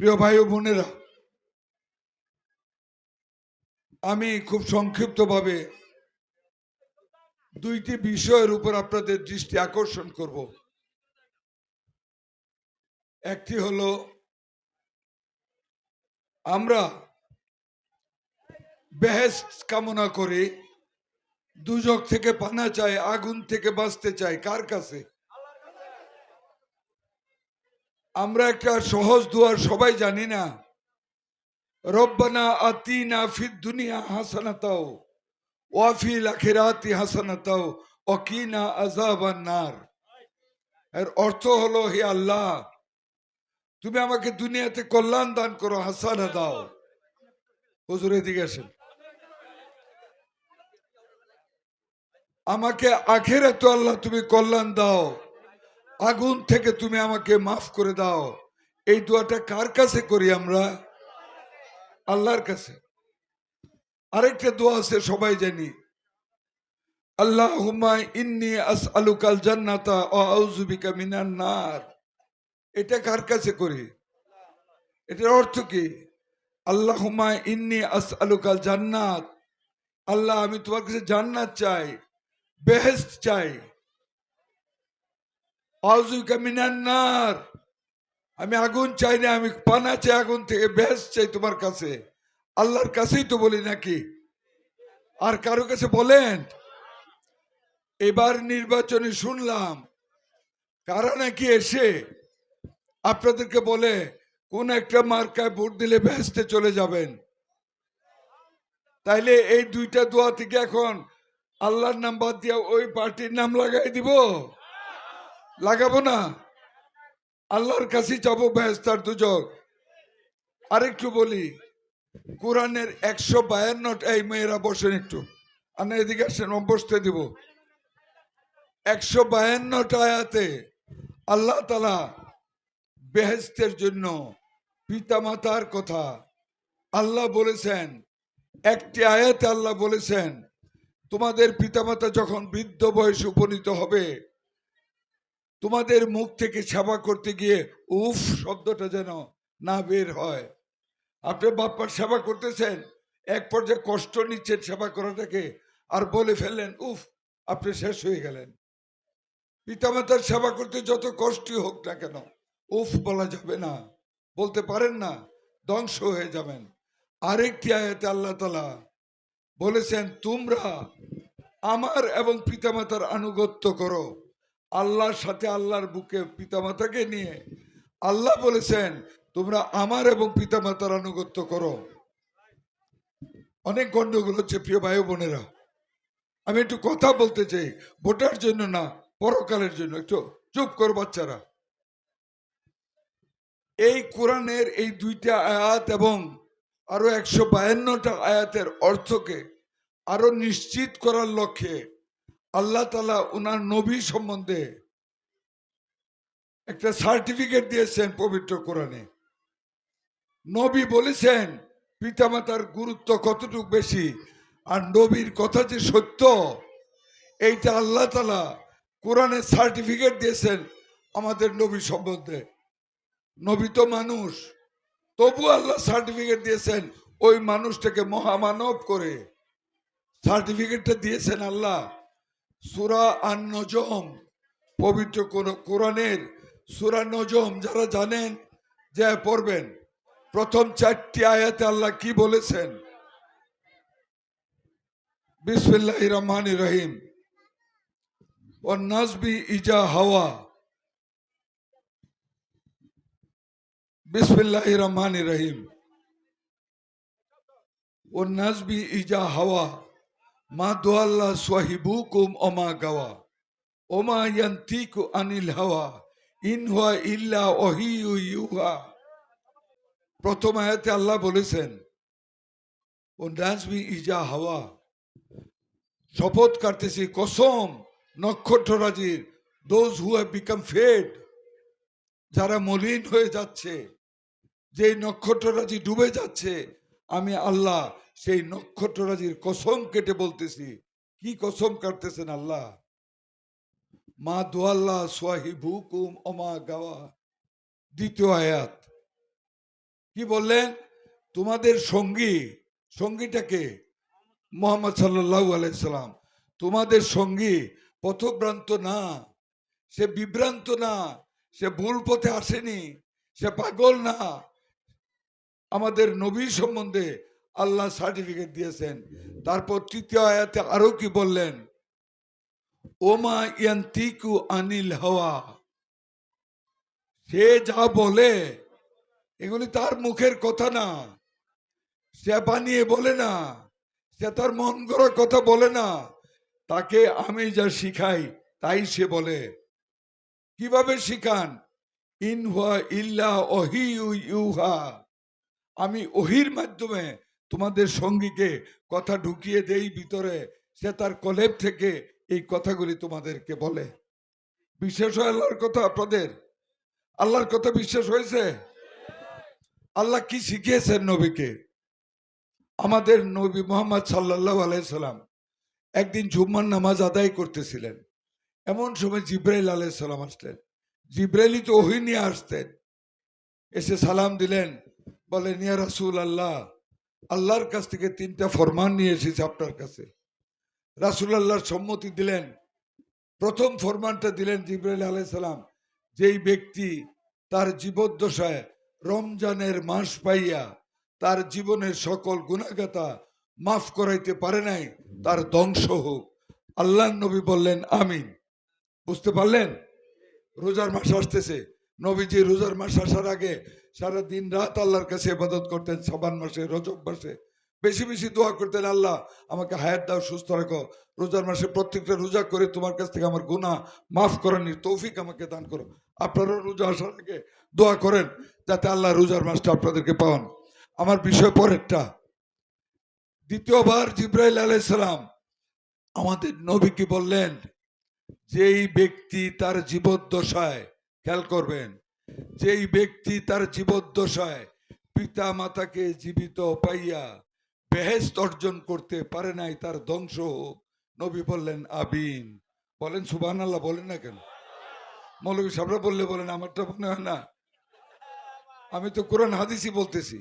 প্রিয় ভাই ও বোনেরা, আমি খুব সংক্ষিপ্তভাবে দুইটি বিষয়ের উপর আপনাদের দৃষ্টি আকর্ষণ করব। একটি হলো, আমরা বেহেশত কামনা করে দুজক থেকে পানা চাই, আগুন থেকে বাঁচতে চাই কার কাছে? আমরা একটা সহজ দুয়ার সবাই জানি না, রব্বানা আতিনা ফিদ দুনিয়া হাসানাতাও ওয়া ফিল আখিরাতি হাসানাতাও ওয়া কিনা আযাবান নার। এর অর্থ হলো, হে আল্লাহ, তুমি আমাকে দুনিয়াতে কল্যাণ দান করো, হাসানা দাও। হুজুর এদিকে আসেন। আমাকে আখিরাতে আল্লাহ তুমি কল্যাণ দাও, আগুন থেকে তুমি আমাকে মাফ করে দাও। এই দোয়াটা কার কাছে করি আমরা? আল্লাহর কাছে। আরেকটা দোয়া আছে সবাই জানি, আল্লাহুম্মা ইন্নী আসআলুকাল জান্নাতা ওয়া আউযু বিকা মিনান নার। এটা কার কাছে করি? এটার অর্থ কি? আল্লাহুম্মা ইন্নী আসআলুকাল জান্নাত, আল্লাহ আমি তোমার কাছে জান্নাত চাই, বেহেশত চাই। আউযু বিকা মিনান নার, আমি আগুন চাই না, আমি পানা চাই আগুন থেকে, বেহেশত চাই তোমার কাছে। আল্লাহর কাছেই তো বলি নাকি? আর কারো কাছে বলেন? এবার নির্বাচনে শুনলাম কারা নাকি এসে আপনাদেরকে বলে কোন একটা মার্কায় ভোট দিলে বেহেশতে চলে যাবেন। তাইলে এই দুইটা দোয়া থেকে এখন আল্লাহর নাম বাদ দিয়ে ওই পার্টির নাম লাগাই দিব? লাগাবো না, আল্লাহর কাছে যাবো, বেহেশত আর দুজক। আরেকটু বলি, কোরআনের 152, এই মেয়েরা বসেন একটু, আমি এদিকে আসেন, বসতে দিব। 152টা আয়াতে আল্লাহ তাআলা বেহেশতের জন্য পিতামাতার কথা আল্লাহ বলেছেন। একটি আয়াতে আল্লাহ বলেছেন, তোমাদের পিতামাতা যখন বৃদ্ধ বয়সে উপনীত হবে, তোমাদের মুখ থেকে সেবা করতে গিয়ে উফ শব্দটা যেন না বের হয়। আপনি বাপ্পার সেবা করতেছেন, এক পর্যায়ে কষ্ট নিচ্ছেন সেবা করাটাকে, আর বলে ফেললেন উফ, আপনি শেষ হয়ে গেলেন। পিতামাতার সেবা করতে যত কষ্টই হোক না কেন, উফ বলা যাবে না, বলতে পারেন না, ধ্বংস হয়ে যাবেন। আরেকটি আয়াতে আল্লাহ তাআলা বলেছেন, তোমরা আমার এবং পিতামাতার আনুগত্য করো। আল্লাহর সাথে, আল্লাহর বুকে পিতামাতাকে নিয়ে আল্লাহ বলেছেন, তোমরা আমার এবং পিতামাতার আনুগত্য করো। অনেক গন্ডগোল হচ্ছে প্রিয় ভাই বোনেরা, আমি একটু কথা বলতে চাই, ভোটার জন্য না, পরকালের জন্য। একটু চুপ করো বাচ্চারা। এই কোরআনের এই দুইটা আয়াত এবং আরো 152টা আয়াতের অর্থকে আরো নিশ্চিত করার লক্ষ্যে আল্লাহ তাআলা ওনার নবী সম্বন্ধে একটা সার্টিফিকেট দিয়েছেন পবিত্র কোরআনে। নবী বলেছেন পিতামাতার গুরুত্ব কতটুকু বেশি, আর নবীর কথা যে সত্য, এইটা আল্লাহ তাআলা কোরআনে সার্টিফিকেট দিয়েছেন আমাদের নবী সম্বন্ধে। নবী তো মানুষ, তবু আল্লাহ সার্টিফিকেট দিয়েছেন, ওই মানুষটাকে মহামানব করে সার্টিফিকেটটা দিয়েছেন আল্লাহ। সূরা আন-নজম, পবিত্র কোরআনের সূরা নজম যারা জানেন যে পড়বেন, প্রথম 4টি আয়াতে আল্লাহ কি বলেছেন? বিসমিল্লাহির রহমানির রহিম, ওয়ান নাজবি ইজা হাওয়া। বিসমিল্লাহির রহমানির রহিম, ওয়ান নাজবি ইজা হাওয়া মা দোয়াল্লা সাহিবুকুম ওমা গাওয়া ওমা ইয়ান্তিকু আনিল হাওয়া ইন হুয়া ইল্লা ওয়াহিয়ু ইউহা। প্রথম আয়াতে আল্লাহ বলেছেন, ও নাজবি ইজা হাওয়া, শপথ কাটতেছি, কসম নক্ষত্ররাজির, those who have become fade, যারা মলিন হয়ে যাচ্ছে, যে নক্ষত্ররাজি ডুবে যাচ্ছে, আমি আল্লাহ সেই নক্ষত্ররাজির কসম কেটে বলতেছি। কি কসম কাটতেছেন আল্লাহ? মা দোয়াল্লা সোয়াহিবুকুম ওমা গাওয়া। দ্বিতীয় আয়াত, কি বললেন? তোমাদের সঙ্গী, সঙ্গীটাকে মোহাম্মদ সাল্লাল্লাহু আলাইহি সাল্লাম, তোমাদের সঙ্গী পথভ্রান্ত না, সে বিভ্রান্ত না, সে ভুল পথে আসেনি, সে পাগল না। আমাদের নবী সম্বন্ধে আল্লাহ সার্টিফিকেট দিয়েছেন। তারপর তৃতীয় আয়াতে আরো কি বললেন? ওমা ইয়ান্তিকু আনিল হাওয়া, সে যা বলে এগুলি তার মুখের কথা না, সে বানিয়ে বলে না, সে তার মন গড়া কথা বলে না, তাকে আমি যা শিখাই তাই সে বলে। কিভাবে শিখান? ইনহুয়া ইল্লা ওহিয়ু ইউহা, আমি ওহির মাধ্যমে তোমাদের সঙ্গীকে কথা ঢুকিয়ে দেই ভিতরে, সে তার কলেব থেকে এই কথাগুলি তোমাদেরকে বলে। বিশ্বাস হয় আল্লাহর কথা? আপনাদের আল্লাহর কথা বিশ্বাস হয়েছে? আল্লাহ কি শিখিয়েছেন নবীকে? আমাদের নবী মুহাম্মদ সাল্লাল্লাহু আলাইহি সাল্লাম একদিন জুম্মার নামাজ আদায় করতেছিলেন। এমন সময় জিব্রাইল আলাইহিস সালাম আসলেন। জিব্রাইলই তো ওহী নিয়ে আসতেন। এসে সালাম দিলেন, বলেন ইয়া রাসূল আল্লাহ, আল্লাহর কাছ থেকে 3টা ফরমান নিয়ে এসেছি আপনার কাছে। রাসূল আল্লাহর সম্মতি দিলেন। প্রথম ফরমানটা দিলেন জিব্রাইল আলাইহিস সালাম, যেই ব্যক্তি তার জীবদ্দশায় রমজানের মাস পাইয়া তার জীবনের সকল গুনাহগাতা মাফ করাইতে পারে নাই, তার ধ্বংস হোক। আল্লাহর নবী বললেন আমিন। বুঝতে পারলেন? রোজার মাস আসতেছে, নবীজি রোজার মাস আসার আগে সারা দিন রাত আল্লাহর কাছে ইবাদত করতেন। শাবান মাসে, রজব মাসে বেশি বেশি দোয়া করতেন, আল্লাহ আমাকে হায়াত দাও, সুস্থ রাখো, রোজার মাসে প্রত্যেকটা রোজা করে তোমার কাছ থেকে আমার গুনাহ মাফ করানোর তৌফিক আমাকে দান করো। আপনারা রোজা আসার আগে দোয়া করেন যাতে আল্লাহ রোজার মাসটা আপনাদেরকে পান। আমার বিষয় পরেরটা, দ্বিতীয়বার জিব্রাইল আলাইহিস সালাম আমাদের নবীকে বললেন, যেই ব্যক্তি তার জীবদ্দশায়, খেয়াল করবেন, যেই ব্যক্তি তার জীবদ্দশায় পিতা মাতাকে জীবিত পাইয়া বেহেশত অর্জন করতে পারে নাই, তার ধ্বংস হোক। নবী বললেন আবিন। বলেন সুবহানাল্লাহ, বলেন না কেন? মৌলভী সাহেবরা বললে বলেন, আমারটা মনে হয় না। আমি তো কোরআন হাদিসই বলতেছি।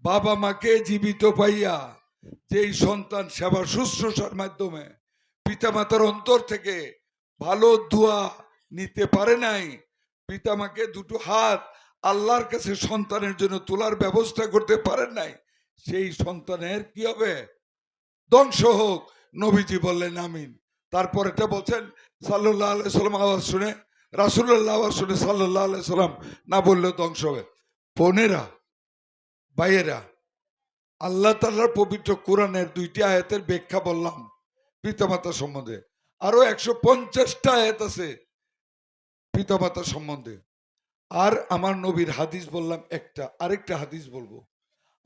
বাবা মাকে জীবিত পাইয়া যেই সন্তান সেবা শুশ্রূষার মাধ্যমে পিতামাতার অন্তর থেকে ভালো দোয়া নিতে পারে নাই, পিতামাকে দুটো হাত আল্লাহর কাছে সন্তানের জন্য তোলার ব্যবস্থা করতে পারেন নাই, সেই সন্তানের কি হবে? ধ্বংস হোক। নবীজি বললেন আমিন। তারপর এটা বলছেন সাল্লাল্লাহু আলাইহি সাল্লাম আওয়াজ শুনে, রাসূলুল্লাহ আওয়াজ শুনে সাল্লাল্লাহু আলাইহি সাল্লাম না বললেও ধ্বংস হবে। বোনেরা, ভাইয়েরা, আল্লাহ তাআলার পবিত্র কোরআনের 2টি আয়াতের ব্যাখ্যা বললাম পিতামাতা সম্বন্ধে, আরো 150টা আয়াত আছে পিতামাতা সম্বন্ধে। আর আমার নবীর হাদিস বললাম একটা, আরেকটা হাদিস বলবো।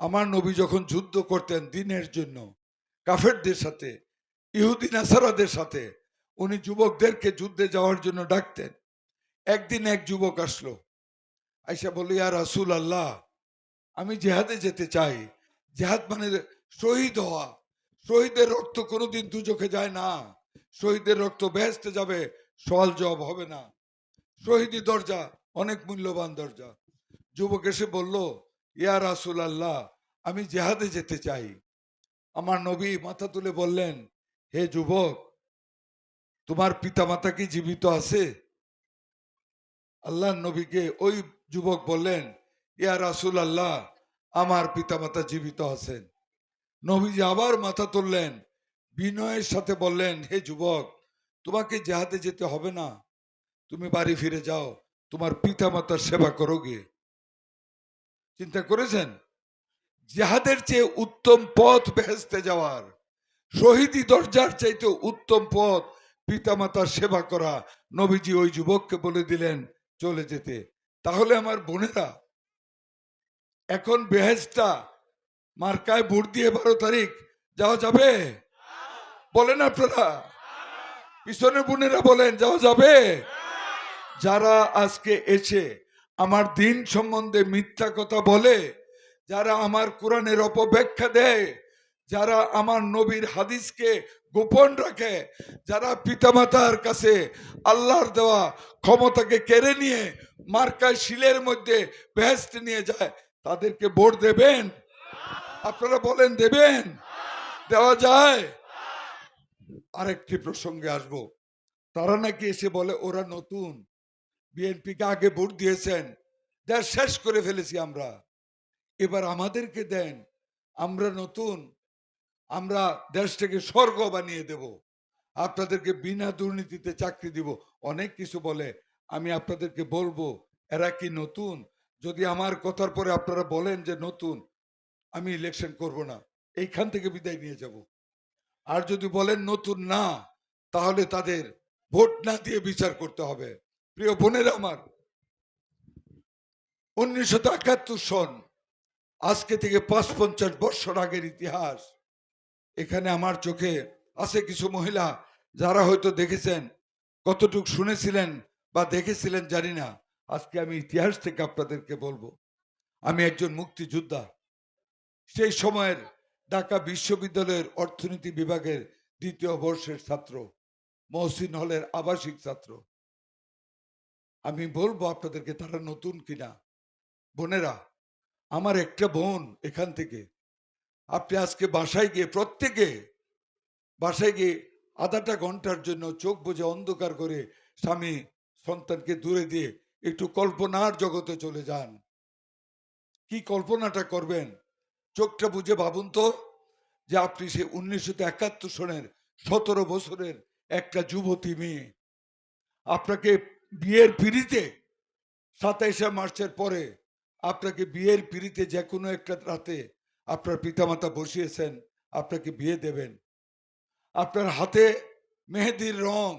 আমার নবী যখন যুদ্ধ করতেন দ্বীনের জন্য কাফেরদের সাথে, ইহুদি নাসারাদের সাথে, উনি যুবকদেরকে যুদ্ধে যাওয়ার জন্য ডাকতেন। একদিন এক যুবক আসলো, আইসা বলল ইয়া রাসূল আল্লাহ, আমি জিহাদে যেতে চাই। জিহাদ মানে শহীদ হওয়া। শহীদের রক্ত কোনোদিন দুজকে যায় না, শহীদের রক্ত বেহেশতে যাবে, সওয়াল জবাব হবে না। শহীদি দরজা অনেক মূল্যবান দরজা। যুবক এসে বলল ইয়া রাসূল আল্লাহ, আমি জিহাদে যেতে চাই। আমার নবী মাথা তুলে বললেন, হে যুবক, তোমার পিতা মাতা কি জীবিত আছে? আল্লাহর নবীকে ওই যুবক বললেন, ইয়া রাসূল আল্লাহ, আমার পিতা মাতা জীবিত আছেন। নবীজি আবার মাথা তুললেন, বিনয়ের সাথে বললেন, হে যুবক, তোমাকে জিহাদে যেতে হবে না, তুমি বাড়ি ফিরে যাও, তোমার পিতা মাতার সেবা করো গিয়ে। চিন্তা করেছেন? জিহাদের চেয়ে উত্তম পথ বেহেশতে যাওয়ার, শহীদি দরজার চাইতে উত্তম পথ পিতামাতার সেবা করা। নবীজি ওই যুবককে বলে দিলেন চলে যেতে। তাহলে আমার বোনেরা, এখন বেহেশতা মার্কায় ভোট দিয়ে 12 তারিখ যাওয়া যাবে? বলেন আপনারা, পিছনে বোনেরা বলেন যাওয়া যাবে? যারা আজকে এসে আমার দিন সম্বন্ধে মিথ্যা কথা বলে, যারা আমার কোরআনের অপব্যাখ্যা দেয়, যারা আমার নবীর হাদিসকে গোপন রাখে, যারা পিতামাতার কাছে আল্লাহর দেওয়া ক্ষমতাকে কেড়ে নিয়ে মার্কায় শিলের মধ্যে বেহেশতে নিয়ে যায়, তাদেরকে ভোট দেবেন? আপনারা বলেন দেবেন? দেওয়া যায়? আরেকটি প্রসঙ্গে আসবো। তারা নাকি এসে বলে ওরা নতুন, বিএনপিকে আগে ভোট দিয়েছেন, দেশ শেষ করে ফেলেছি আমরা, এবার আমাদেরকে দেন, আমরা নতুন, আমরা দেশটাকে স্বর্গ বানিয়ে দেব, আপনাদেরকে বিনা দুর্নীতিতে চাকরি দিব, অনেক কিছু বলে। আমি আপনাদেরকে বলবো এরা কি নতুন? যদি আমার কথার পরে আপনারা বলেন যে নতুন, আমি ইলেকশন করব না, এইখান থেকে বিদায় নিয়ে যাব। আর যদি বলেন নতুন না, তাহলে তাদের ভোট না দিয়ে বিচার করতে হবে। প্রিয় বোনেরা আমার, 1971 সন, আজকে থেকে ৫-৫০ বছর আগের ইতিহাস। এখানে আমার চোখে আছে কিছু মহিলা যারা হয়তো দেখেছেন, কতটুকু শুনেছিলেন বা দেখেছিলেন জানি না। আজকে আমি ইতিহাস থেকে আপনাদেরকে বলবো, আমি একজন মুক্তিযোদ্ধা। সেই সময়ের ঢাকা বিশ্ববিদ্যালয়ের অর্থনীতি বিভাগের ২য় বর্ষের ছাত্র, মহসিন হলের আবাসিক ছাত্র। আমি বলবো আপনাদেরকে তারা নতুন কিনা। বোনেরা, আমার একটা বোন এখান থেকে, আপনি আজকে বাসায় গিয়ে, প্রত্যেকে বাসায় গিয়ে আধাটা ঘন্টার জন্য চোখ বুজে অন্ধকার করে স্বামী সন্তানকে দূরে দিয়ে একটু কল্পনার জগতে চলে যান। কি কল্পনাটা করবেন? চোখটা বুঝে ভাবুন তো, যে আপনি সে 1971 সনের 17 বছরের একটা যুবতী মেয়ে, আপনাকে বিয়ের পিড়িতে 27শে মার্চের পরে আপনাকে বিয়ের পিড়িতে যে কোনো একটা রাতে আপনার পিতামাতা বসিয়েছেন আপনাকে বিয়ে দেবেন। আপনার হাতে মেহেদির রং,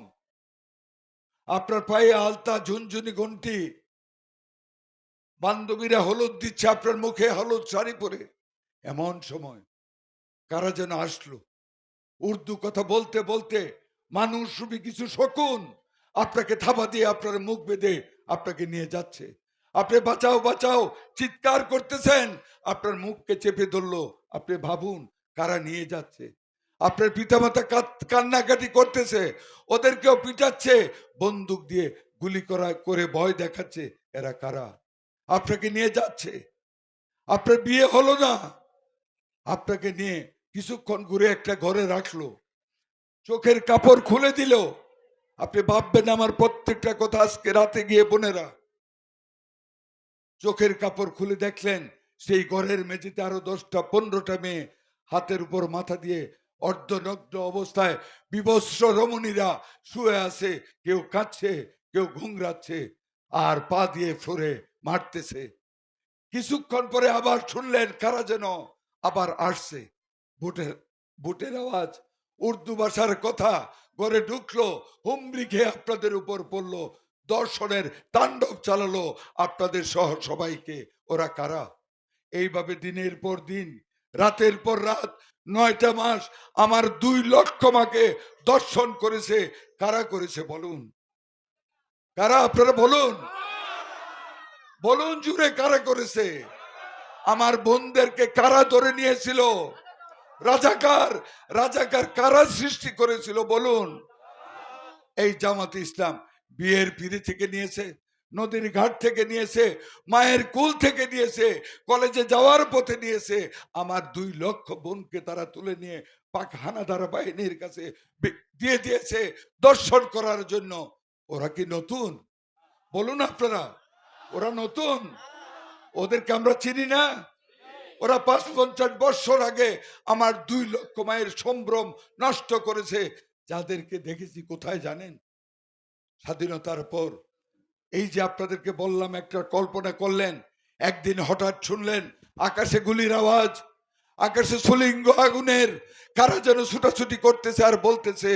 আপনার পায়ে আলতা, ঝুনঝুনি ঘন্টি, বান্ধবীরা হলুদ দিচ্ছে আপনার মুখে হলুদ শাড়ি পরে। এমন সময় কারা যেন আসলো, উর্দু কথা বলতে বলতে মানুষ রূপী কিছু শকুন আপনাকে থাবা দিয়ে আপনার মুখ বেঁধে আপনাকে নিয়ে যাচ্ছে। আপনি বাঁচাও বাঁচাও চিৎকার করতেছেন, আপনার মুখকে চেপে ধরলো। আপনি ভাবুন কারা নিয়ে যাচ্ছে। আপনার পিতামাতা কান্নাকাটি করতেছে, ওদেরকেও পিটাচ্ছে, বন্দুক দিয়ে গুলি করে ভয় দেখাচ্ছে। এরা কারা? আপনাকে নিয়ে যাচ্ছে। আপনার বিয়ে হলো না, আপনাকে নিয়ে কিছুক্ষণ ঘুরে একটা ঘরে রাখলো, চোখের কাপড় খুলে দিল। আপনি ভাববেন আমার প্রত্যেকটা কথা আজকে রাতে গিয়ে বোনেরা, চোখের কাপড় খুলে দেখলেন সেই ঘরের মেঝেতে আরো 10টা-15টা মেয়ে হাতের উপর মাথা দিয়ে অর্ধনগ্ন অবস্থায় বিবস্ত্র রমণীরা শুয়ে আছে, কেউ কাঁদছে, কেউ ঘুংরাচ্ছে, আর পা দিয়ে ফ্লোরে মারতেছে। কিছুক্ষণ পরে আবার শুনলেন কারা যেন আবার আসছে, বুটের বুটের আওয়াজ, উর্দু ভাষার কথা, ঘরে ঢুকলো, হুমড়ি খেয়ে আপনাদের উপর পড়লো, দর্শনের তাণ্ডব চালালো আপনাদের সহ সবাইকে। ওরা কারা? এইভাবে দিনের পর দিন, রাতের পর রাত, 9টা মাস আমার 2 লক্ষ মাকে দর্শন করেছে। কারা করেছে বলুন? কারা? আপনারা বলুন, বলুন জুড়ে কারা করেছে? আমার বোনদেরকে কারা ধরে নিয়েছিল? রাজাকার, রাজাকার কারা সৃষ্টি করেছিল বলুন? এই জামাতে ইসলাম। বিয়ের পিড়ি থেকে নিয়েছে, নদীর ঘাট থেকে নিয়েছে, মায়ের কুল থেকে নিয়েছে, কলেজে যাওয়ার পথে নিয়েছে। আমার 2 লক্ষ বোনকে তারা তুলে নিয়ে পাক হানাদার বাহিনীর কাছে দিয়ে দিয়েছে দর্শন করার জন্য। ওরা কি নতুন? বলুন আপনারা, ওরা নতুন? ওদেরকে আমরা চিনি না? ওরা ৫-৫০ বছর আগে আমার 2 লক্ষ মায়ের সম্ভ্রম নষ্ট করেছে। যাদেরকে দেখেছি কোথায় জানেন? স্বাধীনতার পর এই যে আপনাদেরকে বললাম, একটা কল্পনা করলেন, একদিন হঠাৎ শুনলেন আকাশে গুলির আওয়াজ, আকাশে স্ফুলিঙ্গ আগুনের, কারা যেন ছুটাছুটি করতেছে আর বলতেছে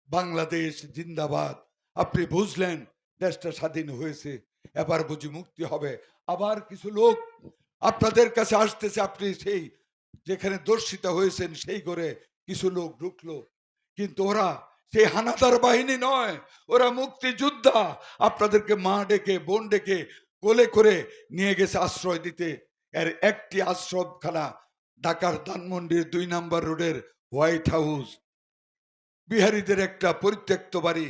বাংলাদেশ জিন্দাবাদ। আপনি বুঝলেন দেশটা স্বাধীন হয়েছে, এবার বুঝি মুক্তি হবে। আবার কিছু লোক আপনাদের কাছে আসতেছে, আপনি সেই যেখানে দর্শিতা হয়েছেন সেই ঘরে কিছু লোক ঢুকলো, কিন্তু ওরা সেই হানাদার বাহিনী নয়, ওরা মুক্তিযোদ্ধা। আপনাদেরকে মা ডেকে বোন ডেকে কোলে করে নিয়ে গেছে আশ্রয় দিতে। এর একটি আশ্রমখানা ঢাকার ধানমন্ডির 2 নম্বর রোডের হোয়াইট হাউস, বিহারীদের একটা পরিত্যক্ত বাড়ি।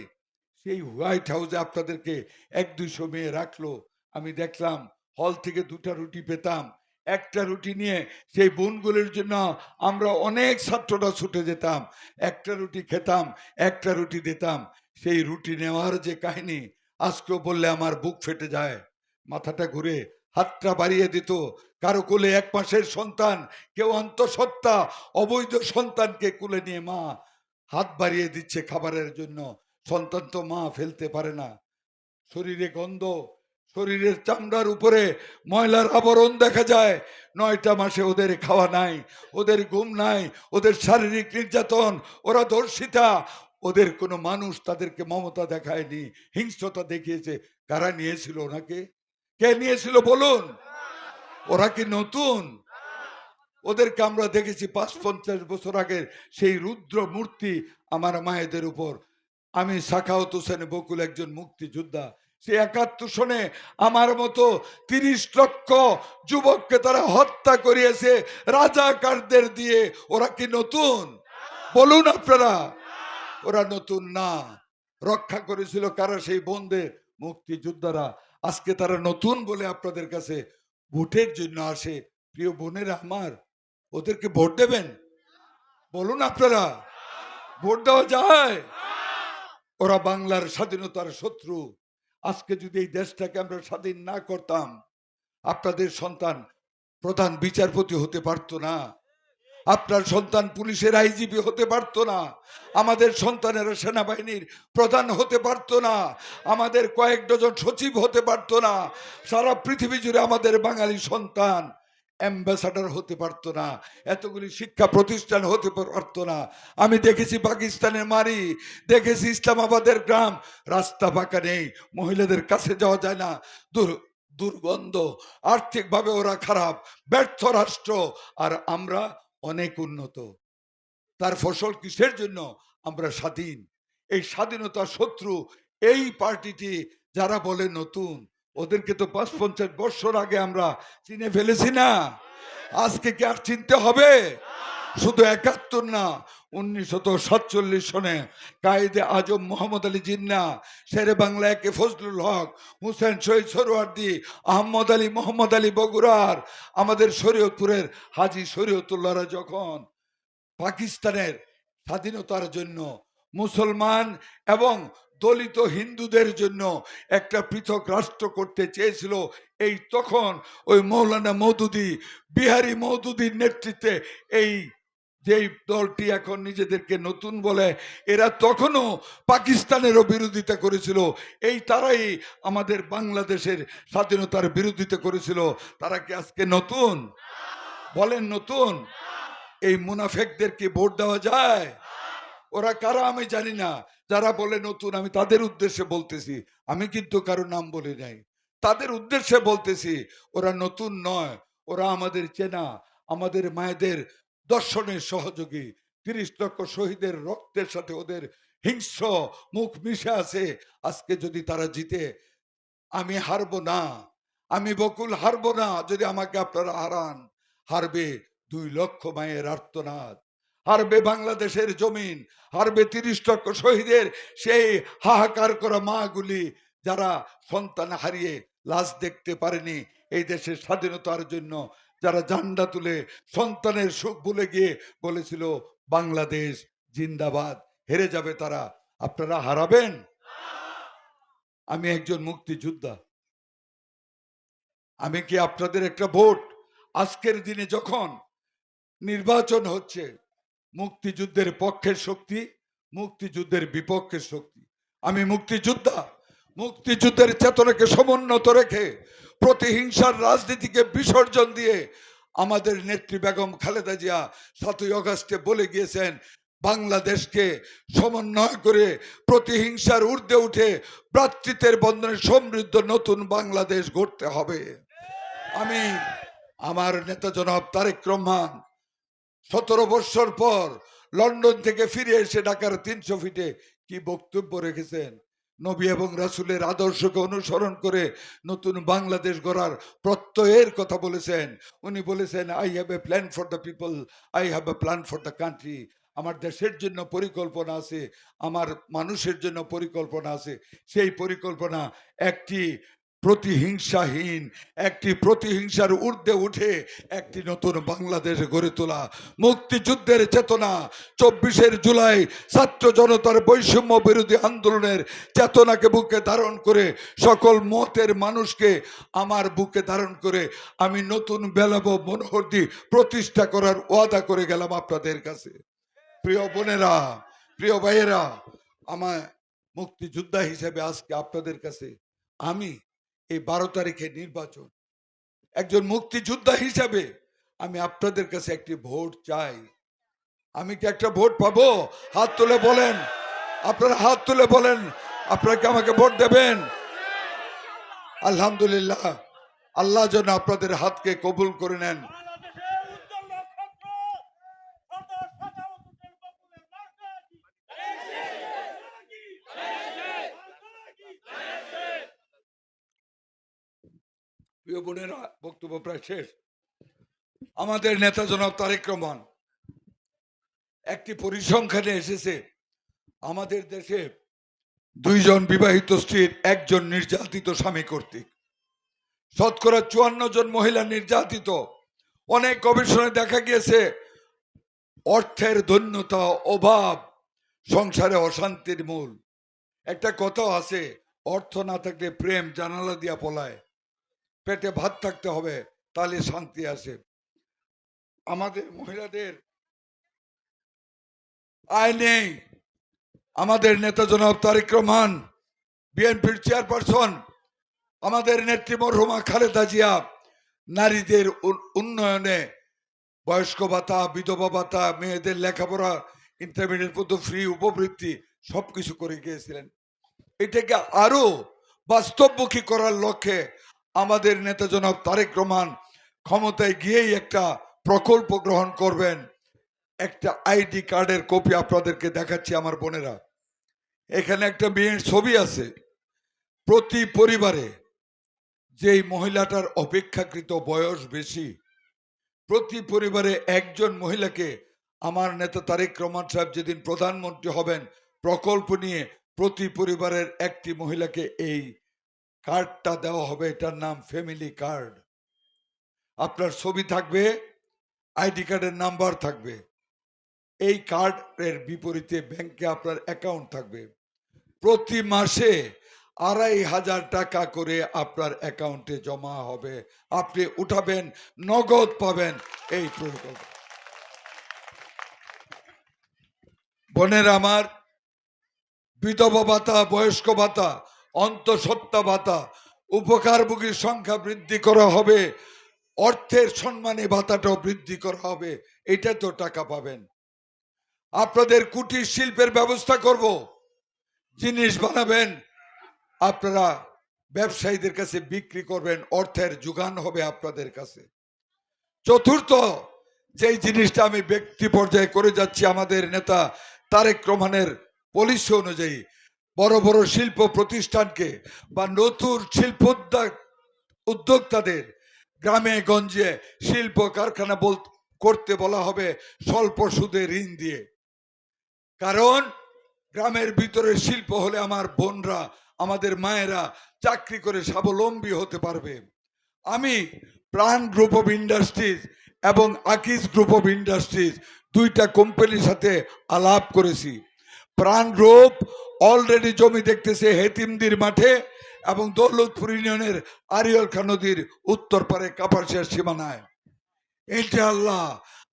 সেই হোয়াইট হাউসে আপনাদেরকে 100-200 মেয়ে রাখলো। আমি দেখলাম হল থেকে 2টা রুটি পেতাম, একটা রুটি নিয়ে সেই বোনগুলির জন্য আমরা অনেক ছাত্ররা ছুটে যেতাম, একটা রুটি খেতাম, একটা রুটি দিতাম। সেই রুটি নেওয়ার যে কাহিনী আজকেও বললে আমার বুক ফেটে যায়, মাথাটা ঘুরে। হাতটা বাড়িয়ে দিত, কারো কোলে 1 মাসের সন্তান, কেউ অন্তঃসত্ত্বা অবৈধ সন্তানকে কোলে নিয়ে মা হাত বাড়িয়ে দিচ্ছে খাবারের জন্য। সন্তান তো মা ফেলতে পারে না, শরীরে গন্ধ, শরীরের চামড়ার উপরে ময়লার আবরণ দেখা যায়। 9টা মাসে ওদের খাওয়া নাই, ওদের ঘুম নাই, ওদের শারীরিক নির্যাতন, ওরা ধর্ষিতা, ওদের কোনো মানুষ তাদেরকে মমতা দেখায়নি, হিংস্রতা দেখিয়েছে। কারা নিয়েছিল ওনাকে? কে নিয়েছিল বলুন? ওরা কি নতুন? ওদেরকে আমরা দেখেছি ৫-৫০ বছর আগের সেই রুদ্র মূর্তি আমার মায়েদের উপর। আমি সাখাওয়াত হোসেন বকুল একজন মুক্তিযোদ্ধা, সে ৭১ সনে আমার মতো ৩০ লক্ষ যুবককে তারা হত্যা করিয়েছে রাজাকারদের দিয়ে। ওরা কি নতুন বলুন আপনারা? ওরা নতুন না। রক্ষা করেছিল কারা? সেই বোনদের, মুক্তিযোদ্ধারা। আজকে তারা নতুন বলে আপনাদের কাছে ভোটের জন্য আসে। প্রিয় বোনেরা আমার, ওদেরকে ভোট দেবেন বলুন আপনারা? ভোট দেওয়া যায়? ওরা বাংলার স্বাধীনতার শত্রু। আজকে যদি এই দেশটাকে আমরা স্বাধীন না করতাম, আপনাদের সন্তান প্রধান বিচারপতি হতে পারতো না, আপনার সন্তান পুলিশের আইজিপি হতে পারতো না, আমাদের সন্তানেরা সেনাবাহিনীর প্রধান হতে পারতো না, আমাদের কয়েক ডজন সচিব হতে পারতো না, সারা পৃথিবী জুড়ে আমাদের বাঙালি সন্তান অ্যাম্বাসাডার হতে পারতো না, এতগুলি শিক্ষা প্রতিষ্ঠান হতে পারতো না। আমি দেখেছি পাকিস্তানের মারি, দেখেছি ইসলামাবাদের গ্রাম, রাস্তা ফাঁকা নেই, মহিলাদের কাছে যাওয়া যায় না, দুর্গন্ধ, আর্থিকভাবে ওরা খারাপ, ব্যর্থ রাষ্ট্র, আর আমরা অনেক উন্নত। তার ফসল কিসের জন্য? আমরা স্বাধীন। এই স্বাধীনতা শত্রু এই পার্টিটি যারা বলে নতুন, ওদেরকে তো ৫-৫০ বছর আগে আমরা চিনে ফেলেছি না? আজকে কি আর চিনতে হবে? শুধু ৭১ না, 1947 সনে কায়েদে আজম মোহাম্মদ আলী জিন্না, শেরে বাংলা একে ফজলুল হক, হুসেন শহীদ সরোয়ার্দী, আহমদ আলী, মোহাম্মদ আলী বগুড়ার, আমাদের শরীয়তপুরের হাজী শরীয়তুল্লাহরা যখন পাকিস্তানের স্বাধীনতার জন্য মুসলমান এবং দলিত হিন্দুদের জন্য একটা পৃথক রাষ্ট্র করতে চেয়েছিল, এই তখন ওই মৌলানা মওদুদী, বিহারী মওদুদীর নেতৃত্বে এই যেই দলটি এখন নিজেদেরকে নতুন বলে, এরা তখনও পাকিস্তানেরও বিরোধিতা করেছিল। এই তারাই আমাদের বাংলাদেশের স্বাধীনতার বিরোধিতা করেছিল। তারা কি আজকে নতুন? বলেন নতুন? এই মুনাফেকদেরকে ভোট দেওয়া যায়? ওরা কারা আমি জানি না, যারা বলে নতুন আমি তাদের উদ্দেশ্যে বলতেছি, আমি কিন্তু কারো নাম বলি নাই, তাদের উদ্দেশ্যে বলতেছি। ওরা নতুন নয়, ওরা আমাদের চেনা, আমাদের মায়েদের দর্শনের সহযোগী। ৩০ লক্ষ শহীদের রক্তের সাথে ওদের হিংস্র মুখ মিশে আছে। আজকে যদি তারা জিতে, আমি হারবো না, আমি বকুল হারবো না যদি আমাকে আপনারা হারান। হারবে 2 লক্ষ মায়ের আর্তনাদ, হারবে বাংলাদেশের জমিন, হারবে 30 লক্ষ শহীদের সেই হাহাকার করা মাগুলি, যারা সন্তান হারিয়ে লাশ দেখতে পারেনি এই দেশের স্বাধীনতার জন্য, যারা ঝান্ডা তুলে সন্তানের সুখ ভুলে গিয়ে বলেছিল বাংলাদেশ জিন্দাবাদ। হেরে যাবে তারা, আপনারা হারাবেন। আমি একজন মুক্তিযোদ্ধা, আমি কি আপনাদের একটা ভোট? আজকের দিনে যখন নির্বাচন হচ্ছে, মুক্তিযুদ্ধের পক্ষের শক্তি, মুক্তিযুদ্ধের বিপক্ষের শক্তি, আমি মুক্তিযোদ্ধা। মুক্তিযুদ্ধের চেতনাকে সমুন্নত রেখে প্রতিহিংসার রাজনীতিকে বিসর্জন দিয়ে আমাদের নেত্রী বেগম খালেদা জিয়া 7ই আগস্টে বলে গিয়েছেন, বাংলাদেশকে সমন্বয় করে প্রতিহিংসার ঊর্ধ্বে উঠে ভ্রাতৃত্বের বন্ধনে সমৃদ্ধ নতুন বাংলাদেশ গড়তে হবে। আমি আমার নেতা জনাব তারেক রহমান 17 বছর পর লন্ডন থেকে ফিরে এসে ঢাকার 300 ফিটে কি বক্তব্য রেখেছেন? নবী এবং রাসূলের আদর্শকে অনুসরণ করে নতুন বাংলাদেশ গড়ার প্রত্যয়ের কথা বলেছেন। উনি বলেছেন, I have a plan for the people, I have a plan for the country. আমার দেশের জন্য পরিকল্পনা আছে, আমার মানুষের জন্য পরিকল্পনা আছে। সেই পরিকল্পনা একটি প্রতিহিংসাহীন একটি প্রতিহিংসার ঊর্ধ্বে উঠে একটি নতুন বাংলাদেশ গড়ে তোলা, মুক্তিযুদ্ধের চেতনা, 24শে জুলাই ছাত্র জনতার বৈষম্য বিরোধী আন্দোলনের চেতনাকে বুকে ধারণ করে সকল মতের মানুষকে আমার বুকে ধারণ করে আমি নতুন বেলাব মনোহরদী প্রতিষ্ঠা করার ওয়াদা করে গেলাম আপনাদের কাছে। প্রিয় বোনেরা, প্রিয় ভাইয়েরা, আমার মুক্তিযোদ্ধা হিসেবে আজকে আপনাদের কাছে আমি এই 12 তারিখে নির্বাচন, একজন মুক্তিযোদ্ধা হিসাবে আমি আপনাদের কাছে একটি ভোট চাই। আমি কি একটা ভোট পাবো? হাত তুলে বলেন, আপনারা হাত তুলে বলেন, আপনারা কি আমাকে ভোট দেবেন? আলহামদুলিল্লাহ, আল্লাহ যেন আপনাদের হাতকে কবুল করে নেন। প্রিয় বোনেরা, বক্তব্য প্রায় শেষ। আমাদের নেতা জনাব তারেক রহমান একটি পরিসংখ্যানে এসেছে, আমাদের দেশে 2 জন বিবাহিত স্ত্রীর 1 জন নির্যাতিত স্বামী কর্তৃক, শতকরা 54 জন মহিলা নির্যাতিত। অনেক গবেষণায় দেখা গিয়েছে অর্থের দৈন্যতা, অভাব সংসারে অশান্তির মূল। একটা কথা আছে, অর্থ না থাকলে প্রেম জানালা দিয়া পলায়। পেটে ভাত থাকতে হবে, তাহলে শান্তি আসে। আমাদের মহিলাদের আয় নেই। আমাদের নেতা জনাব তারেক রহমান, বিএনপির চেয়ারপারসন, আমাদের নেত্রী মরহুমা খালেদা জিয়া নারীদের উন্নয়নে বয়স্ক ভাতা, বিধবা ভাতা, মেয়েদের লেখাপড়া, ইন্টারমিডিয়েট পর্যন্ত ফ্রি, উপবৃত্তি সবকিছু করে গিয়েছিলেন। এটাকে আরো বাস্তবমুখী করার লক্ষ্যে আমাদের নেতা জনাব তারেক রহমান ক্ষমতায় গিয়েই একটা প্রকল্প গ্রহণ করবেন। একটা আইডি কার্ডের কপি আপনাদেরকে দেখাচ্ছি আমার বোনেরা। এখানে একটা মেয়ের ছবি আছে। প্রতি পরিবারে যেই মহিলাটার অপেক্ষাকৃত বয়স বেশি, প্রতি পরিবারে একজন মহিলাকে আমার নেতা তারেক রহমান সাহেব যেদিন প্রধানমন্ত্রী হবেন, প্রকল্প নিয়ে প্রতি পরিবারের একটি মহিলাকে এই কার্ডটা দেওয়া হবে। এটার নাম ফ্যামিলি কার্ড। আপনার ছবি থাকবে, আইডি কার্ডের নাম্বার থাকবে। এই কার্ডের বিপরীতে ব্যাংকে আপনার অ্যাকাউন্ট থাকবে। প্রতি মাসে 2500 টাকা করে আপনার অ্যাকাউন্টে জমা হবে, আপনি উঠাবেন, নগদ পাবেন। এই প্রকল্প বোনের আমার, বিধবা ভাতা, বয়স্ক ভাতা, অন্তঃসত্ত্বা ভাতা, উপকারভোগীর সংখ্যা বৃদ্ধি করা হবে, অর্থের সম্মানী ভাতাটাও বৃদ্ধি করা হবে। এটা তো টাকা পাবেন। আপনাদের কুটির শিল্পের ব্যবস্থা করব, জিনিস বানাবেন, আপনারা ব্যবসায়ীদের কাছে বিক্রি করবেন, অর্থের যোগান হবে আপনাদের কাছে। চতুর্থ যেই জিনিসটা আমি ব্যক্তি পর্যায়ে করে যাচ্ছি, আমাদের নেতা তারেক রহমানের পলিসি অনুযায়ী বড় বড় শিল্প প্রতিষ্ঠানকে বা নতুন শিল্প উদ্যোক্তাদের গ্রামে গঞ্জে শিল্প কারখানা করতে বলা হবে স্বল্প সুদে ঋণ দিয়ে। কারণ গ্রামের ভিতরে শিল্প হলে আমার বোনরা, আমাদের মায়েরা চাকরি করে স্বাবলম্বী হতে পারবে। আমি প্রাণ গ্রুপ অফ ইন্ডাস্ট্রিজ এবং আকিজ গ্রুপ অফ ইন্ডাস্ট্রিজ 2টা কোম্পানির সাথে আলাপ করেছি। প্রাণ গ্রুপ অলরেডি জমি দেখতেছে হেতিমদির মাঠে এবং দৌলতপুর ইউনিয়নের আরিয়াল খান নদীর উত্তর পারে কাপাসিয়ার সীমানায়। ইনশাআল্লাহ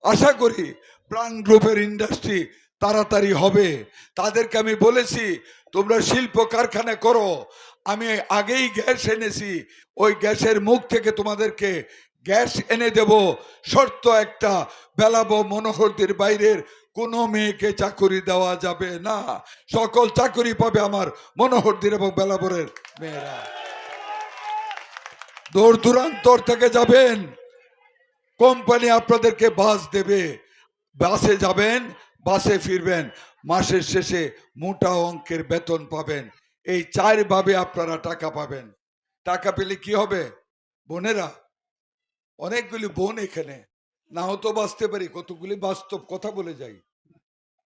আশা করি প্রাণ গ্রুপের ইন্ডাস্ট্রি তাড়াতাড়ি হবে। তাদেরকে আমি বলেছি তোমরা শিল্প কারখানা করো, আমি আগেই গ্যাস এনেছি, ওই গ্যাসের মুখ থেকে তোমাদেরকে গ্যাস এনে দেব। শর্ত একটা, বেলাবো মনোহরদের বাইরের কোনো মেয়েকে চাকরি দেওয়া যাবে না, সকল চাকরি পাবে আমার মনোহরদের এবং বেলাবরের মেয়েরা। দূর দূরান্তর থেকে যাবেন, কোম্পানি আপনাদেরকে বাস দেবে, বাসে যাবেন, বাসে ফিরবেন, মাসের শেষে মোটা অঙ্কের বেতন পাবেন। এই 4 ভাবে আপনারা টাকা পাবেন। টাকা পেলে কি হবে বোনেরা? অনেকগুলি বোন এখানে, নাও তো বাঁচতে পারি, কতগুলি বাস্তব কথা বলে যাই।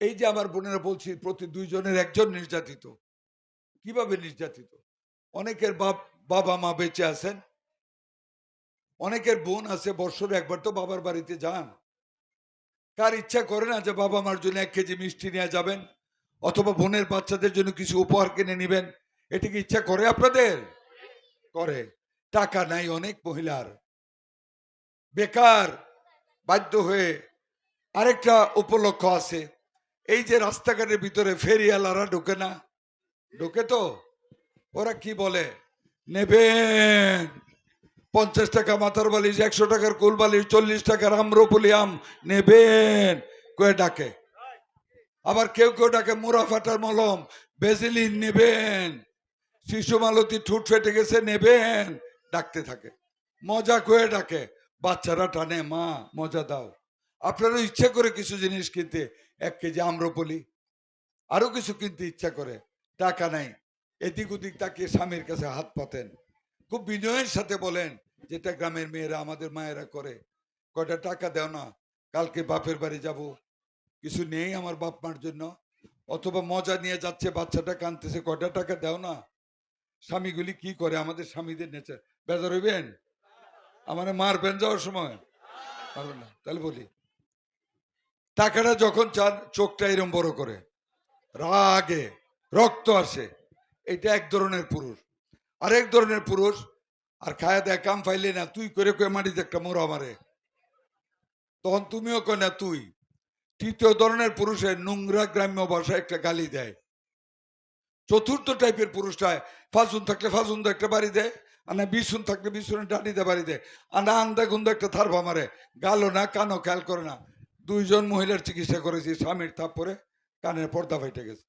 এই যে আমার বোনেরা বলছি, প্রতি 2 জনের 1 জন নির্যাতিত। কিভাবে নির্যাতিত? অনেকের বাপ বাবা মা বেঁচে আছেন, অনেকের বোন আছে, বছরে একবার তো বাবার বাড়িতে যান। কার ইচ্ছা করে না যে বাবা মার জন্য 1 কেজি মিষ্টি নিয়ে যাবেন, অথবা বোনের বাচ্চাদের জন্য কিছু উপহার কিনে নেবেন? এটা কি ইচ্ছা করে আপনাদের? করে। টাকা নাই অনেক মহিলার, বেকার, বাধ্য হয়ে আরেকটা উপলক্ষ আছে। এই যে রাস্তাঘাটের ভিতরে ফেরিওয়ালারা ঢোকে না, ঢোকে তো, ওরা কি বলে, নেবেন 50 টাকা মাথার বালিশ, 100 টাকার কুল বালিশ, 40 টাকার আম্রপলি আম নেবেন কয়ে ডাকে। আবার কেউ কেউ ডাকে মোড়া ফাটার মলম, বেজিলিন নেবেন, শিশু মালতী ঠুট ফেটে গেছে নেবেন, ডাকতে থাকে। মজা কয়ে ডাকে, বাচ্চারা টানে, মা মজা দাও। আপনারও ইচ্ছা করে কিছু জিনিস কিনতে, 1 কেজি আম্রপলি, আরো কিছু কিনতে ইচ্ছা করে, টাকা নাই। এদিক ওদিক তাকিয়ে স্বামীর কাছে হাত পাতেন, খুব বিনয়ের সাথে বলেন, যেটা গ্রামের মেয়েরা আমাদের মায়েরা করে, কয়টা টাকা দাও না, কালকে বাপের বাড়ি যাব, কিছু নেই আমার বাপ মার জন্য। অথবা মজা নিয়ে যাচ্ছে, বাচ্চাটা কাঁদতেছে, কয়টা টাকা দাও না। স্বামীগুলি কি করে, আমাদের স্বামীদের নেচার, বেজার হইবেন, আমার মারবেন যাওয়ার সময়, পারবেন না, তাহলে বলি, টাকাটা যখন চান চোখটা এরম বড় করে, রাগে রক্ত আসে। এটা এক ধরনের পুরুষ। আরেক ধরনের পুরুষ, আর খায়া দেয় কাম ফাইলে না, তুই করে কয়ে মাটিতে একটা মোড়া মারে, তখন তুমিও কয় না তুই। তৃতীয় ধরনের পুরুষের নোংরা গ্রাম্য ভাষায় একটা গালি দেয়। চতুর্থ টাইপের পুরুষটায় ফাজুন থাকলে ফাজুন একটা বাড়ি দেয়, আর না বিশুন থাকলে বিশুনের ডাটিতে বাড়ি দেয়, আর না আন্দা গুন্দা একটা থারভা মারে, গালো না কানও খেয়াল করে না। 2 জন মহিলার চিকিৎসা করেছি, স্বামীর থাপ পরে কানের পর্দা ফাইটে গেছে,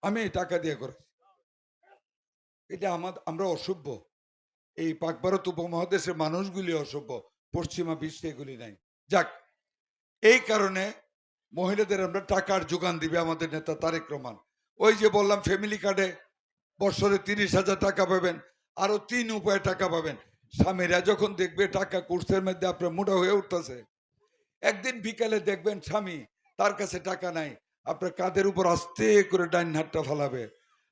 আমি টাকা দিয়ে করেছি। এটা আমরা অসভ্য, এই পাক ভারত উপমহাদেশের মানুষগুলি অসভ্য, পশ্চিমা বিশ্বে এগুলি নাই। যাক, এই কারণে মহিলাদের আমরা টাকার যোগান দিবে আমাদের নেতা তারেক রহমান। ওই যে বললাম ফ্যামিলি কার্ডে বছরে 30,000 টাকা পাবেন, আরো 3 উপায়ে টাকা পাবেন। স্বামীরা যখন দেখবে টাকা কোর্সের মধ্যে আপনার মোটা হয়ে উঠতেছে, একদিন বিকালে দেখবেন স্বামী তার কাছে টাকা নাই, আপনার কাঁধের উপর আস্তে করে ডাইন হাতটা ফেলাবে,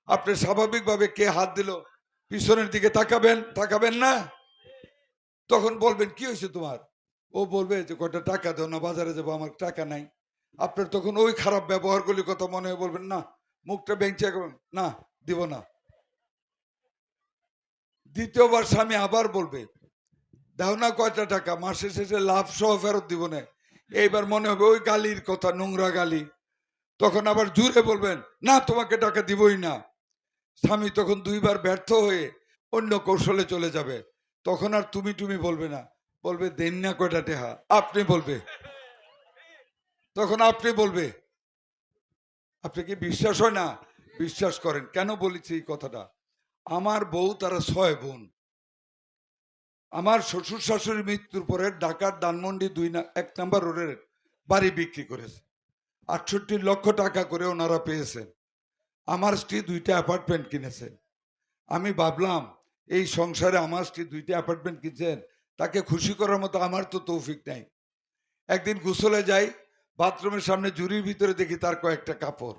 আপনি স্বাভাবিকভাবে কে হাত দিল পিছনের দিকে তাকাবেন, তাকাবেন না? তখন বলবেন কি হয়েছে তোমার, ও বলবে যে কয়টা টাকা দাও না, বাজারে যাবো, আমার টাকা নাই। আপনার তখন ওই খারাপ ব্যবহারগুলির কথা মনে হয়, বলবেন না, মুখটা বেঞ্চে না, দিব না। দ্বিতীয়বার স্বামী আবার বলবে, দাও না কয়টা টাকা, মাসের শেষে লাভ সহ ফেরত দিব না। এইবার মনে হবে ওই গালির কথা, নোংরা গালি, তখন আবার জুড়ে বলবেন না, তোমাকে টাকা দিবই না। স্বামী তখন 2বার ব্যর্থ হয়ে অন্য কৌশলে চলে যাবে, তখন আর তুমি তুমি বলবে না, বলবে দেন না কয়টা টেহা, আপনি বলবে, তখন আপনি বলবে। আপনি কি বিশ্বাস হয় না? বিশ্বাস করেন, কেন বলেছি এই কথাটা? আমার বউ তারা 6 বোন, আমার শ্বশুর শাশুড়ির মৃত্যুর পরে ঢাকার ধানমন্ডি 1 নম্বর রোডের বাড়ি বিক্রি করেছে, 68 লক্ষ টাকা করে ওনারা পেয়েছেন। আমার স্ত্রী 2টা অ্যাপার্টমেন্ট কিনেছেন। আমি ভাবলাম এই সংসারে আমার স্ত্রী 2টা অ্যাপার্টমেন্ট কিনছেন, তাকে খুশি করার মতো আমার তো তৌফিক নাই। একদিন গোসলে যাই, বাথরুমের সামনে জুড়ির ভিতরে দেখি তার কয়েকটা কাপড়।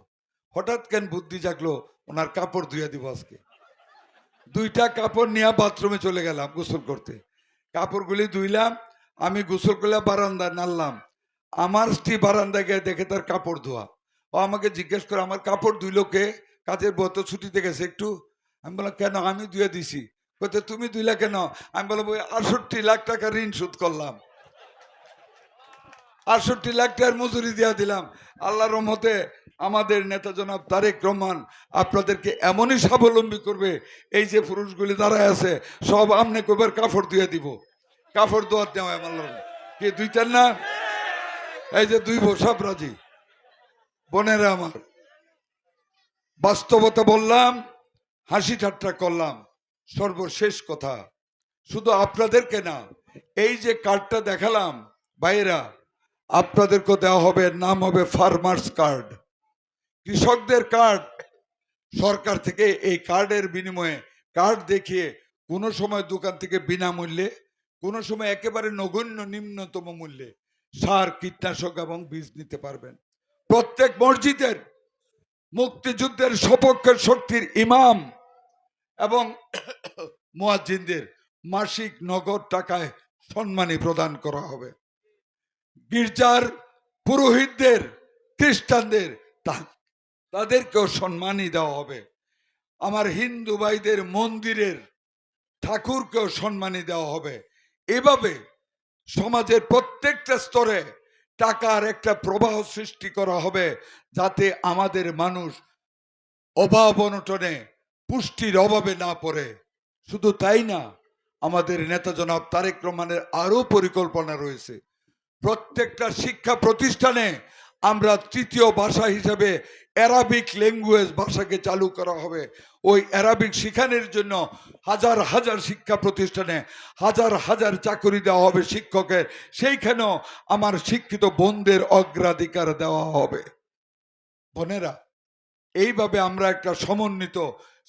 হঠাৎ কেন বুদ্ধি জাগলো, ওনার কাপড় ধুয়ে দিব আজকে। 2টা কাপড় নিয়ে বাথরুমে চলে গেলাম গোসল করতে, কাপড়গুলি ধুইলাম, আমি গোসল করলে বারান্দায় নামলাম, আমার স্ত্রী বারান্দায় গিয়ে দেখে তার কাপড় ধোয়া। ও আমাকে জিজ্ঞেস করে, আমার কাপড় ধুইলো কে? কাজের বউ তো ছুটিতে গেছে একটু। আমি বললাম কেন, আমি ধুয়ে দিছি। বলতে তুমি ধুইলা কেন? আমি বললাম ওই 68 লাখ টাকা ঋণ শোধ করলাম, 68 লাখ টাকার মজুরি দিয়া দিলাম। আল্লাহর রহমতে আমাদের নেতা জনাব তারেক রহমান আপনাদেরকে এমনই স্বাবলম্বী করবে, এই যে পুরুষগুলি দাঁড়ায় আছে সব আমনে কবার কাপড় দিয়ে দিব, কাপড় দোয়ার দেওয়া আমার কি 2টার না, এই যে 2 সব রাজি। বোনেরা আমার, বাস্তবতা বললাম, হাসি ঠাট্টা করলাম, সর্বশেষ কথা শুধু আপনাদেরকে না, এই যে কার্ডটা দেখালাম ভাইয়েরা, আপনাদেরকে দেওয়া হবে, নাম হবে ফার্মার্স কার্ড, কৃষকদের কার্ড। সরকার থেকে এই কার্ডের বিনিময়ে, কার্ড দেখিয়ে কোনো সময় দোকান থেকে বিনামূল্যে, কোনো সময় একেবারে নগণ্য নিম্নতম মূল্যে সার, কীটনাশক এবং বীজ নিতে পারবেন। প্রত্যেক মসজিদের মুক্তিযুদ্ধের সপক্ষের শক্তির ইমাম এবং মুয়াজ্জিনদের মাসিক নগদ টাকায় সম্মানী প্রদান করা হবে। গির্জার পুরোহিতদের, খ্রিস্টানদের তাদেরকেও সম্মানী দেওয়া হবে। আমার হিন্দু ভাইদের মন্দিরের ঠাকুরকেও সম্মানী দেওয়া হবে। এভাবে সমাজের প্রত্যেকটা স্তরে টাকার একটা প্রবাহ সৃষ্টি করা হবে, যাতে আমাদের মানুষ অভাব অনটনে পুষ্টির অভাবে না পড়ে। শুধু তাই না, আমাদের নেতা জনাব তারেক রহমানের আরো পরিকল্পনা রয়েছে। প্রত্যেকটা শিক্ষা প্রতিষ্ঠানে আমরা তৃতীয় ভাষা হিসেবে অ্যারাবিক ল্যাঙ্গুয়েজ ভাষাকে চালু করা হবে। ওই অ্যারাবিক শেখানোর জন্য হাজার হাজার শিক্ষা প্রতিষ্ঠানে হাজার হাজার চাকরি দেওয়া হবে শিক্ষকের। সেইখানেও আমার শিক্ষিত বোনদের অগ্রাধিকার দেওয়া হবে। বোনেরা, এইভাবে আমরা একটা সমন্বিত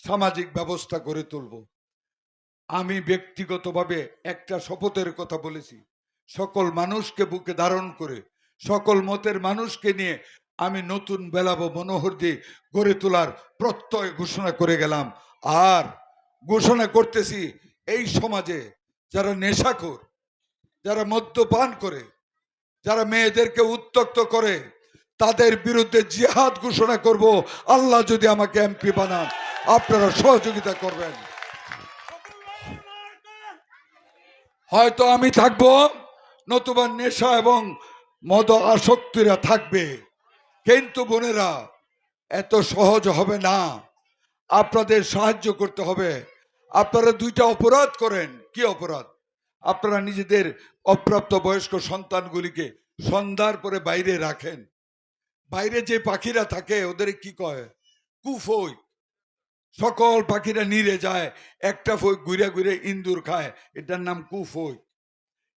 সামাজিক ব্যবস্থা গড়ে তুলব। আমি ব্যক্তিগতভাবে একটা শপথের কথা বলেছি, সকল মানুষকে বুকে ধারণ করে সকল মতের মানুষকে নিয়ে আমি নতুন বেলাব মনোহরদি গড়ে তোলার প্রত্যয় ঘোষণা করে গেলাম। আর ঘোষণা করতেছি, এই সমাজে যারা নেশাখোর, যারা মদ্যপান করে, যারা মেয়েদেরকে উত্ত্যক্ত করে, তাদের বিরুদ্ধে জিহাদ ঘোষণা করব। আল্লাহ যদি আমাকে এমপি বানান, আপনারা সহযোগিতা করবেন। হয়তো আমি থাকবো, নতুবা নেশা এবং মদ আসক্তিরা থাকবে, কিন্তু বোনেরা এত সহজ হবে না। আপনাদের সাহায্য করতে হবে। আপনারা দুইটা অপরাধ করেন। কি অপরাধ? আপনারা নিজেদের অপ্রাপ্ত বয়স্ক সন্তানগুলিকে সন্ধ্যার পরে বাইরে রাখেন। বাইরে যে পাখিরা থাকে ওদের কি কয়? কুফই। সকল পাখিরা নিরে যায়, একটা ফই ঘুরে ঘুরে ইন্দুর খায়, এটার নাম কুফই।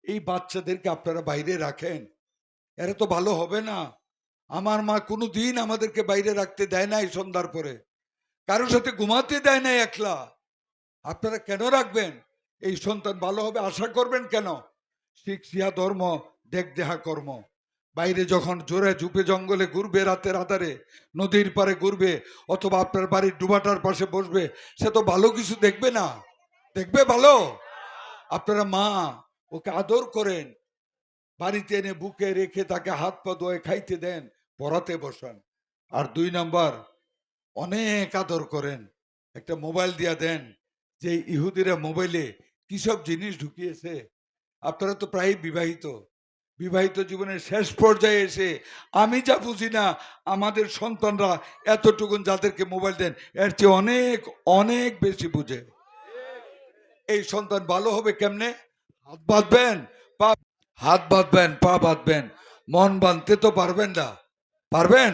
এই বাচ্চাদেরকে আপনারা বাইরে রাখেন, এরা তো ভালো হবে না। আমার মা কোনো দিন আমাদেরকে বাইরে রাখতে দেয় নাই, সন্ধ্যার পরে কারোর সাথে ঘুমাতে দেয় নাই একলা। আপনারা কেন রাখবেন? এই সন্তান ভালো হবে আশা করবেন কেন? শিক্ষা ধর্ম দেখ দেহা কর্ম। বাইরে যখন জোরে ঝুপে জঙ্গলে ঘুরবে, রাতের আধারে নদীর পারে ঘুরবে, অথবা আপনার বাড়ির ডুবাটার পাশে বসবে, সে তো ভালো কিছু দেখবে না। দেখবে ভালো? আপনারা মা ওকে আদর করেন, বাড়িতে এনে বুকে রেখে তাকে হাত পা ধোয়ে খাইতে দেন, পড়াতে বসান। আর 2 নাম্বার, অনেক আদর করেন, একটা মোবাইল দিয়া দেন। যে ইহুদিরা মোবাইলে কি সব জিনিস ঢুকিয়েছে। আপনারা তো প্রায় বিবাহিত, বিবাহিত জীবনের শেষ পর্যায়ে এসে আমি যা বুঝি না, আমাদের সন্তানরা এতটুকুন যাদেরকে মোবাইল দেন এর চেয়ে অনেক অনেক বেশি বুঝে। এই সন্তান ভালো হবে কেমনে? হাত বাঁধবেন, পা হাত বাঁধবেন, পা বাঁধবেন, মন বাঁধতে তো পারবেন না। পারবেন?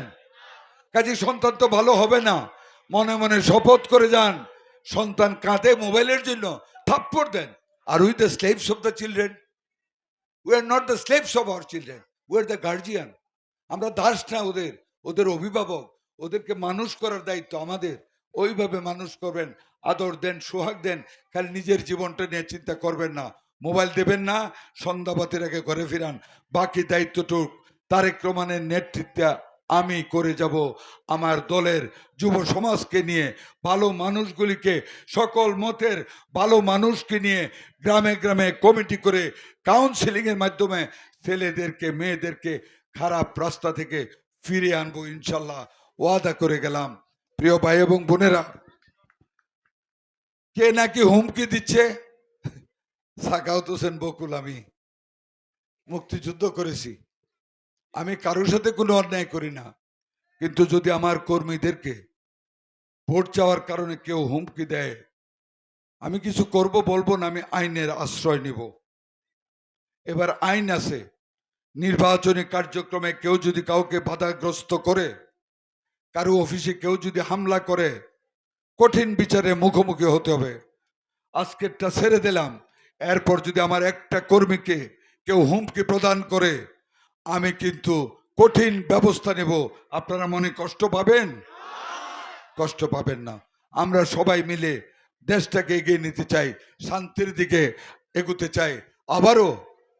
কাজে সন্তান তো ভালো হবে না। মনে মনে শপথ করে যান, সন্তান কাঁদে মোবাইলের জন্য, থাপ্পড় দেন। Are we the slaves of the children? We are not the slaves of our children, we are the guardian. আমরা দাস না ওদের, ওদের অভিভাবক। ওদেরকে মানুষ করার দায়িত্ব আমাদের। ওইভাবে মানুষ করবেন, আদর দেন, সোহাগ দেন। খালি নিজের জীবনটা নিয়ে চিন্তা করবেন না। মোবাইল দেবেন না, সন্ধ্যাবাতির আগে ঘরে ফিরান। বাকি দায়িত্বটুক তারেক রহমানের নেতৃত্বে আমি করে যাব। আমার দলের যুব সমাজকে নিয়ে, ভালো মানুষগুলিকে, সকল মতের ভালো মানুষকে নিয়ে গ্রামে গ্রামে কমিটি করে কাউন্সিলিং এর মাধ্যমে ছেলেদেরকে মেয়েদেরকে খারাপ রাস্তা থেকে ফিরে আনবো ইনশাল্লাহ, ওয়াদা করে গেলাম। প্রিয় ভাই এবং বোনেরা, কে নাকি হুমকি দিচ্ছে? সাখাওয়াত হোসেন বকুল। আমি মুক্তিযুদ্ধ করেছি, আমি কারোর সাথে কোনো অন্যায় করি না, কিন্তু যদি আমার কর্মীদেরকে ভোট চাওয়ার কারণে কেউ হুমকি দেয়, আমি কিছু করব বলবো না, আমি আইনের আশ্রয় নিব। এবার আইন আছে, নির্বাচনী কার্যক্রমে কেউ যদি কাউকে বাধাগ্রস্ত করে, কারো অফিসে কেউ যদি হামলা করে, কঠিন বিচারে মুখোমুখি হতে হবে। আজকেরটা ছেড়ে দিলাম, এরপর যদি আমার একটা কর্মীকে কেউ হুমকি প্রদান করে, আমি কিন্তু কঠিন ব্যবস্থা নেব। আপনারা মনে কষ্ট পাবেন? কষ্ট পাবেন না। আমরা সবাই মিলে দেশটাকে এগিয়ে নিতে চাই, শান্তির দিকে এগুতে চাই। আবারও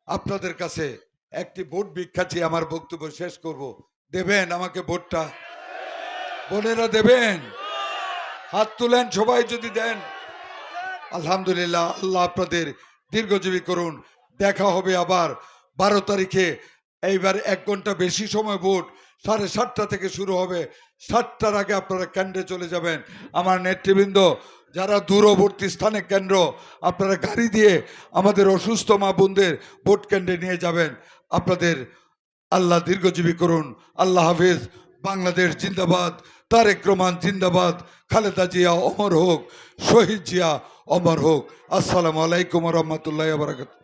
আপনাদের কাছে একটি ভোট ভিক্ষা চেয়ে আমার বক্তব্য শেষ করব। দেবেন আমাকে ভোটটা? বোনেরা দেবেন? হাত তুলেন সবাই যদি দেন। আলহামদুলিল্লাহ, আল্লাহ আপনাদের দীর্ঘজীবী করুন। দেখা হবে আবার 12 তারিখে। এইবার 1 ঘন্টা বেশি সময় ভোট, 7:30 থেকে শুরু হবে। 7টার আগে আপনারা কেন্দ্রে চলে যাবেন। আমার নেতৃবৃন্দ যারা দূরবর্তী স্থানে কেন্দ্র, আপনারা গাড়ি দিয়ে আমাদের অসুস্থ মা বোনদের ভোট কেন্দ্রে নিয়ে যাবেন। আপনাদের আল্লাহ দীর্ঘজীবী করুন। আল্লাহ হাফিজ। বাংলাদেশ জিন্দাবাদ। তারেক রহমান জিন্দাবাদ। খালেদা জিয়া অমর হোক। শহীদ জিয়া অমর হোক। আসসালামু আলাইকুম রহমতুল্লাহ বারাকাতুহু।